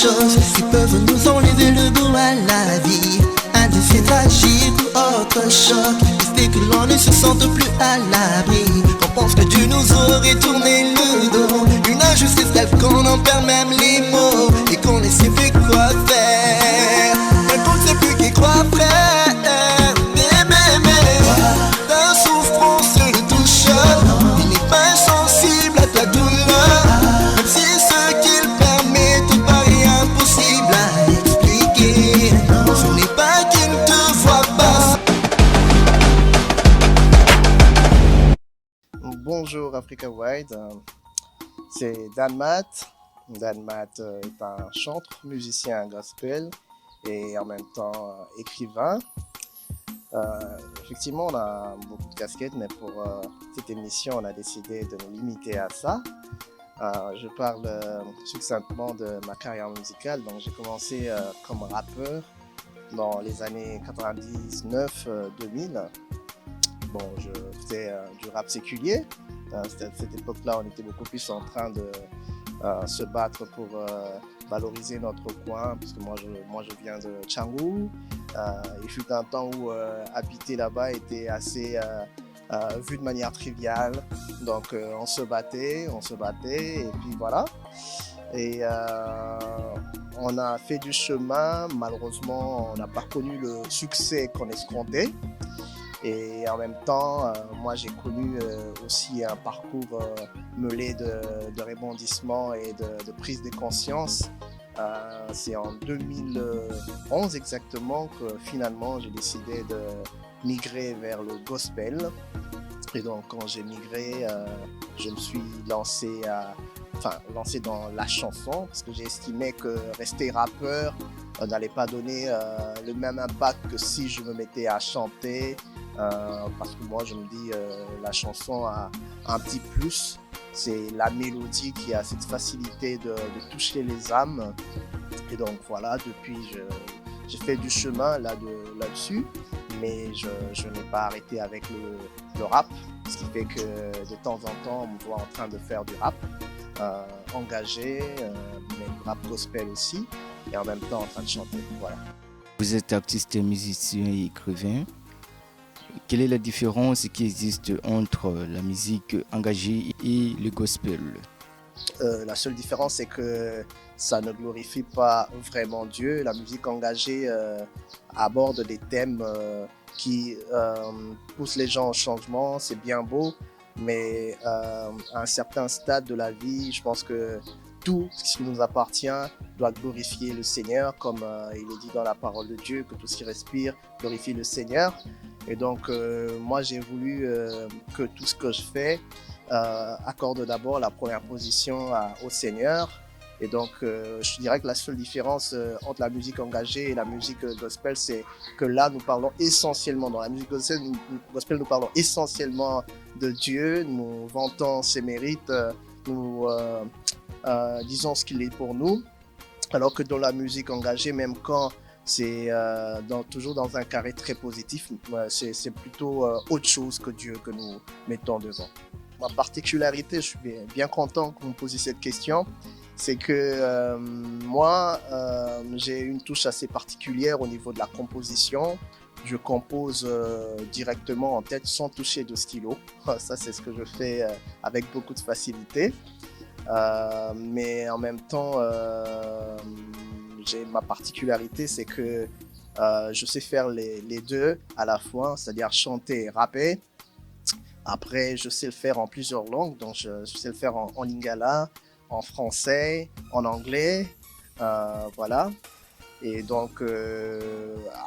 choses qui peuvent nous enlever le goût à la vie. Un décès tragique ou autre choc, c'est que l'on ne se sente plus à l'abri. On pense que Dieu nous aurait tourné le dos, une injustice telle qu'on en perd même les mots, et qu'on ne sait plus quoi faire, et qu'on ne sait plus qui quoi faire. Ta souffrance le touche, il n'est pas insensible à ta douleur, même si ce qu'il permet te paraît impossible à expliquer. Ce n'est pas qu'il ne te voit pas. Bonjour Africa Wide, c'est Dan Matt. Dan Matt est un chanteur, musicien gospel et en même temps écrivain. Effectivement, on a beaucoup de casquettes, mais pour cette émission, on a décidé de nous limiter à ça. Je parle succinctement de ma carrière musicale. Donc, j'ai commencé comme rappeur dans les années 99-2000. Bon, je faisais du rap séculier. À cette époque-là, on était beaucoup plus en train de se battre pour valoriser notre coin, parce que moi je viens de Tchangou. Il fut un temps où habiter là-bas était assez vu de manière triviale. Donc on se battait, et puis voilà. Et on a fait du chemin. Malheureusement, on n'a pas connu le succès qu'on escomptait. Et en même temps, moi j'ai connu aussi un parcours mêlé de rebondissements et de prise de conscience. C'est en 2011 exactement que finalement j'ai décidé de migrer vers le gospel. Et donc quand j'ai migré, je me suis lancé dans la chanson, parce que j'ai estimé que rester rappeur n'allait pas donner le même impact que si je me mettais à chanter. Parce que moi je me dis la chanson a un petit plus, c'est la mélodie qui a cette facilité de toucher les âmes. Et donc voilà, depuis j'ai fait du chemin là-dessus, mais je n'ai pas arrêté avec le rap, ce qui fait que de temps en temps on me voit en train de faire du rap engagé, mais du rap gospel aussi, et en même temps en train de chanter. Voilà. Vous êtes artiste, musicien et écrivain. Quelle est la différence qui existe entre la musique engagée et le gospel? La seule différence, c'est que ça ne glorifie pas vraiment Dieu. La musique engagée aborde des thèmes qui poussent les gens au changement. C'est bien beau, mais à un certain stade de la vie, je pense que tout ce qui nous appartient doit glorifier le Seigneur, comme il est dit dans la parole de Dieu, que tout ce qui respire glorifie le Seigneur. Et donc, moi, j'ai voulu que tout ce que je fais accorde d'abord la première position au Seigneur. Et donc, je dirais que la seule différence entre la musique engagée et la musique gospel, c'est que là, nous parlons essentiellement, dans la musique gospel, nous parlons essentiellement de Dieu, nous vantons ses mérites, nous disons ce qu'il est pour nous. Alors que dans la musique engagée, même quand c'est toujours dans un carré très positif, c'est plutôt autre chose que Dieu que nous mettons devant. Ma particularité, je suis bien content que vous me posiez cette question, c'est que moi, j'ai une touche assez particulière au niveau de la composition. Je compose directement en tête sans toucher de stylo. Ça, c'est ce que je fais avec beaucoup de facilité. Mais en même temps, ma particularité, c'est que je sais faire les deux à la fois, c'est-à-dire chanter et rapper. Après, je sais le faire en plusieurs langues, donc je sais le faire en lingala, en français, en anglais, voilà. Et donc,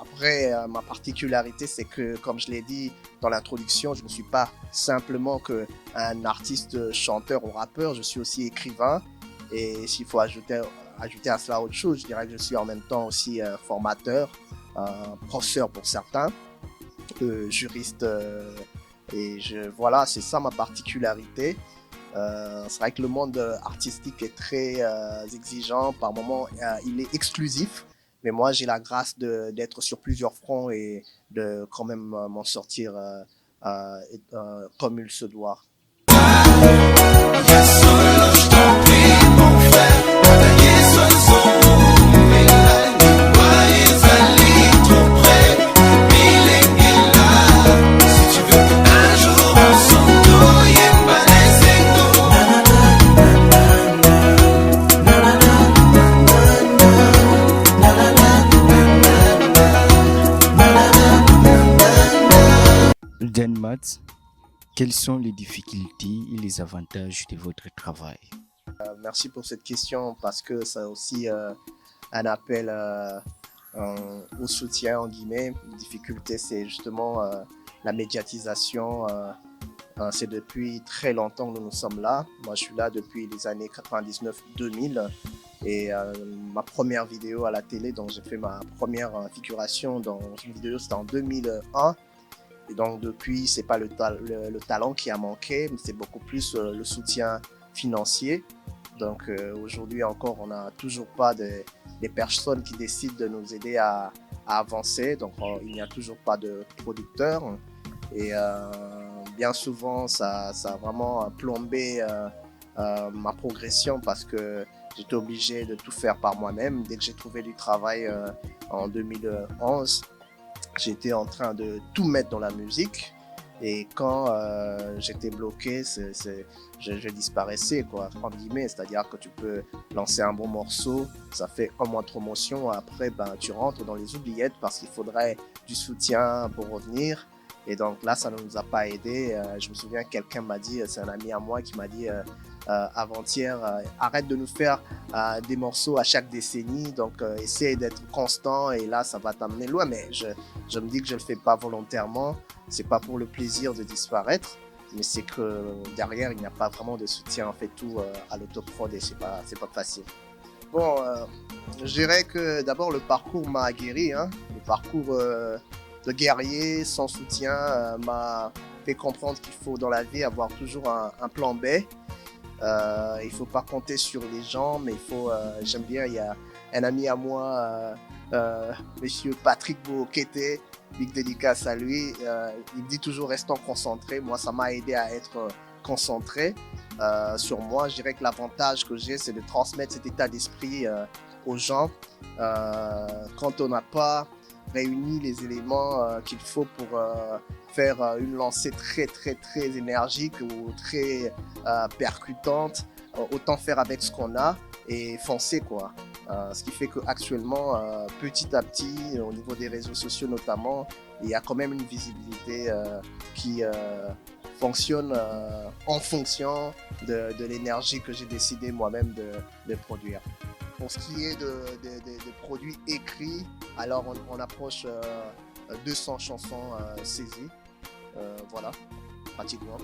après, ma particularité, c'est que, comme je l'ai dit dans l'introduction, je ne suis pas simplement qu'un artiste, chanteur ou rappeur, je suis aussi écrivain. Et s'il faut ajouter à cela autre chose, je dirais que je suis en même temps aussi formateur, professeur pour certains, juriste. Voilà, c'est ça ma particularité. C'est vrai que le monde artistique est très exigeant, par moments il est exclusif, mais moi j'ai la grâce d'être sur plusieurs fronts et de quand même m'en sortir comme il se doit. Yes, solo, je t'en prie, mon frère, ta guérison. Quelles sont les difficultés et les avantages de votre travail? Merci pour cette question parce que c'est aussi un appel au soutien, en guillemets. La difficulté, c'est justement la médiatisation. C'est depuis très longtemps que nous sommes là. Moi, je suis là depuis les années 99-2000. Et ma première vidéo à la télé, donc j'ai fait ma première figuration dans une vidéo, c'était en 2001. Et donc depuis, c'est pas le talent qui a manqué, mais c'est beaucoup plus le soutien financier. Donc aujourd'hui encore, on n'a toujours pas des personnes qui décident de nous aider à avancer. Donc il n'y a toujours pas de producteurs. Et bien souvent, ça a vraiment plombé ma progression parce que j'étais obligé de tout faire par moi-même. Dès que j'ai trouvé du travail en 2011, j'étais en train de tout mettre dans la musique. Et quand j'étais bloqué, je disparaissais, quoi, entre guillemets. C'est-à-dire que tu peux lancer un bon morceau, ça fait un mois de promotion, après tu rentres dans les oubliettes parce qu'il faudrait du soutien pour revenir. Et donc là, ça ne nous a pas aidé. Je me souviens, quelqu'un m'a dit, c'est un ami à moi qui m'a dit avant-hier, arrête de nous faire des morceaux à chaque décennie, donc essaye d'être constant et là, ça va t'amener loin. Mais je me dis que je ne le fais pas volontairement. C'est pas pour le plaisir de disparaître, mais c'est que derrière, il n'y a pas vraiment de soutien. On fait tout à l'autoprod et c'est pas facile. Bon, je dirais que d'abord, le parcours m'a guéri. Le parcours de guerrier sans soutien m'a fait comprendre qu'il faut dans la vie avoir toujours un plan B. Il faut pas compter sur les gens, mais il faut. J'aime bien, il y a un ami à moi, Monsieur Patrick Bokete, big dédicace à lui. Il me dit toujours restons concentrés. Moi, ça m'a aidé à être concentré sur moi. Je dirais que l'avantage que j'ai, c'est de transmettre cet état d'esprit aux gens. Quand on n'a pas réuni les éléments qu'il faut pour faire une lancée très énergique ou très percutante, autant faire avec ce qu'on a et foncer, quoi. Ce qui fait qu'actuellement, petit à petit, au niveau des réseaux sociaux notamment, il y a quand même une visibilité qui fonctionne en fonction de l'énergie que j'ai décidé moi-même de produire. Pour ce qui est de produits écrits, alors on approche 200 chansons saisies. Voilà, pratiquement.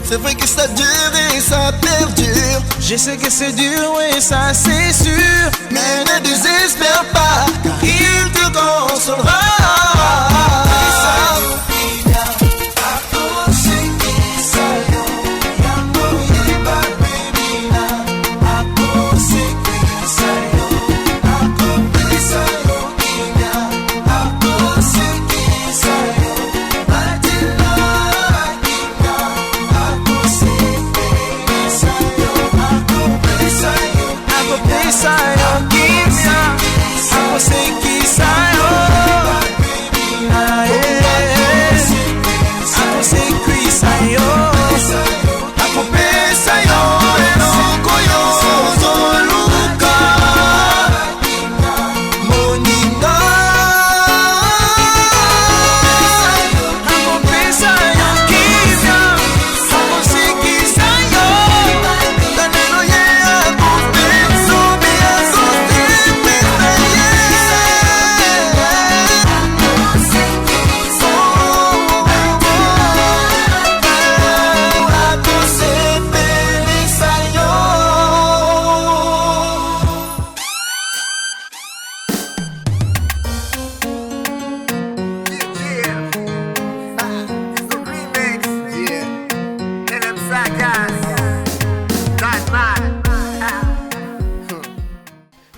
C'est vrai que ça dure et ça perdure. Je sais que c'est dur, oui, ça c'est sûr. Mais ne désespère pas, car il te consolera.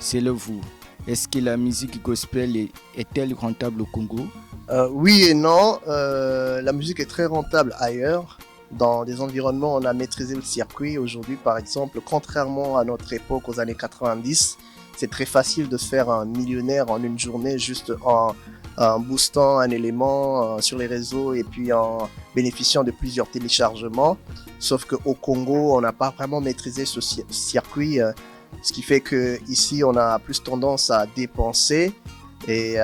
Selon vous, est-ce que la musique gospel est-elle rentable au Congo? Oui et non. La musique est très rentable ailleurs. Dans des environnements où on a maîtrisé le circuit. Aujourd'hui, par exemple, contrairement à notre époque aux années 90, c'est très facile de se faire un millionnaire en une journée juste en boostant un élément sur les réseaux et puis en bénéficiant de plusieurs téléchargements. Sauf qu'au Congo, on n'a pas vraiment maîtrisé ce circuit. Ce qui fait qu'ici, on a plus tendance à dépenser et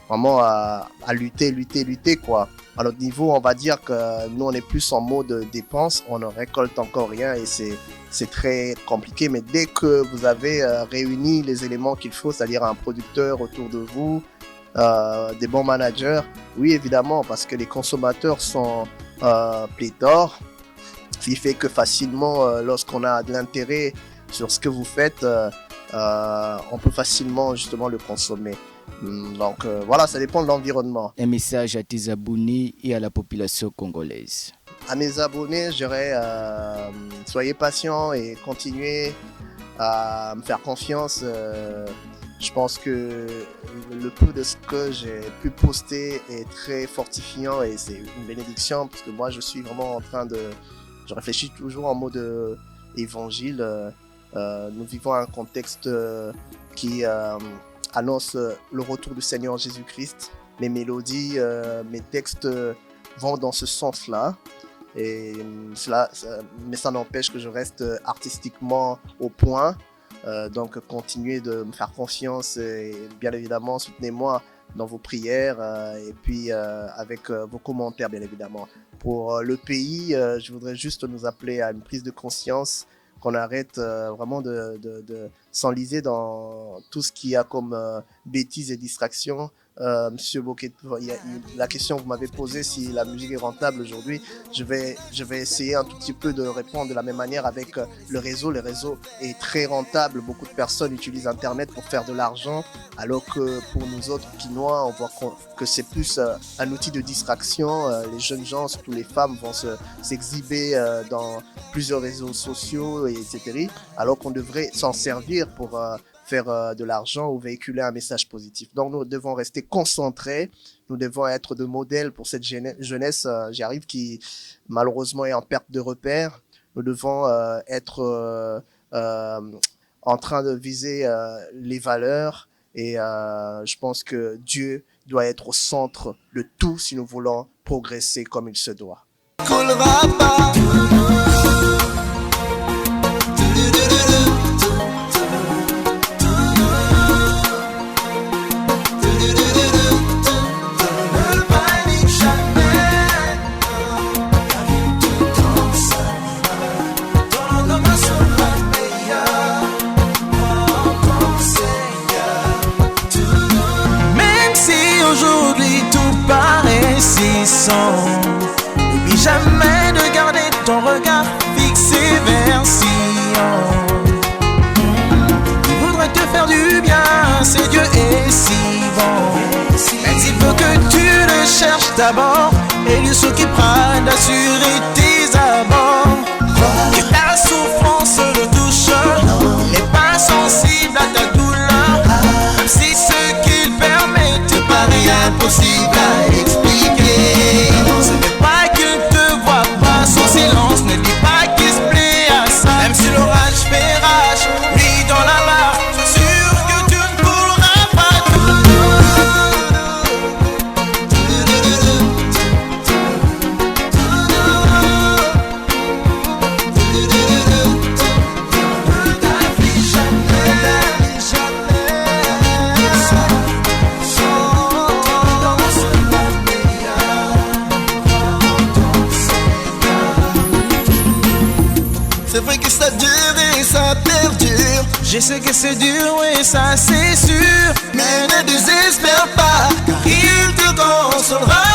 vraiment à lutter, quoi. à notre niveau, on va dire que nous, on est plus en mode dépense, on ne récolte encore rien et c'est très compliqué. Mais dès que vous avez réuni les éléments qu'il faut, c'est-à-dire un producteur autour de vous, des bons managers, oui, évidemment, parce que les consommateurs sont pléthores, ce qui fait que facilement, lorsqu'on a de l'intérêt sur ce que vous faites, on peut facilement justement le consommer. Donc voilà, ça dépend de l'environnement. Un message à tes abonnés et à la population congolaise. À mes abonnés, je dirais soyez patients et continuez à me faire confiance. Je pense que le peu de ce que j'ai pu poster est très fortifiant et c'est une bénédiction parce que moi je suis vraiment en train de... Je réfléchis toujours en mode évangile. Nous vivons un contexte qui annonce le retour du Seigneur Jésus-Christ. Mes mélodies, mes textes vont dans ce sens-là. Mais ça n'empêche que je reste artistiquement au point. Donc continuez de me faire confiance et bien évidemment soutenez-moi dans vos prières et puis avec vos commentaires bien évidemment. Pour le pays, je voudrais juste nous appeler à une prise de conscience, qu'on arrête vraiment de s'enliser dans tout ce qu'il y a comme bêtises et distractions. Monsieur Bouquet, la question que vous m'avez posée, si la musique est rentable aujourd'hui, je vais essayer un tout petit peu de répondre de la même manière avec le réseau. Le réseau est très rentable. Beaucoup de personnes utilisent Internet pour faire de l'argent, alors que pour nous autres Quinois, on voit que c'est plus un outil de distraction. Les jeunes gens, surtout les femmes, vont s'exhiber dans plusieurs réseaux sociaux, etc. Alors qu'on devrait s'en servir pour faire de l'argent ou véhiculer un message positif. Donc nous devons rester concentrés, nous devons être de modèles pour cette jeunesse, j'y arrive, qui malheureusement est en perte de repères. Nous devons être en train de viser les valeurs et je pense que Dieu doit être au centre de tout si nous voulons progresser comme il se doit. N'oublie jamais de garder ton regard fixé vers Sion. Il voudrait te faire du bien, c'est Dieu est si bon. Mais il veut que tu le cherches d'abord et lui s'occupera d'assurer tes abords. Que ta souffrance le touche, il n'est pas sensible à ta douleur. Même si ce qu'il permet te paraît impossible à expliquer. Ce n'est pas qu'il ne te voit pas, son silence ne dit pas qu'il se plaît à ça. Même si l'orage fait rage, lui dans la mare, sois sûr que tu ne couleras pas. C'est vrai que ça dure et ça perdure. Je sais que c'est dur, oui, ça c'est sûr. Mais ne désespère pas, car il te consolera.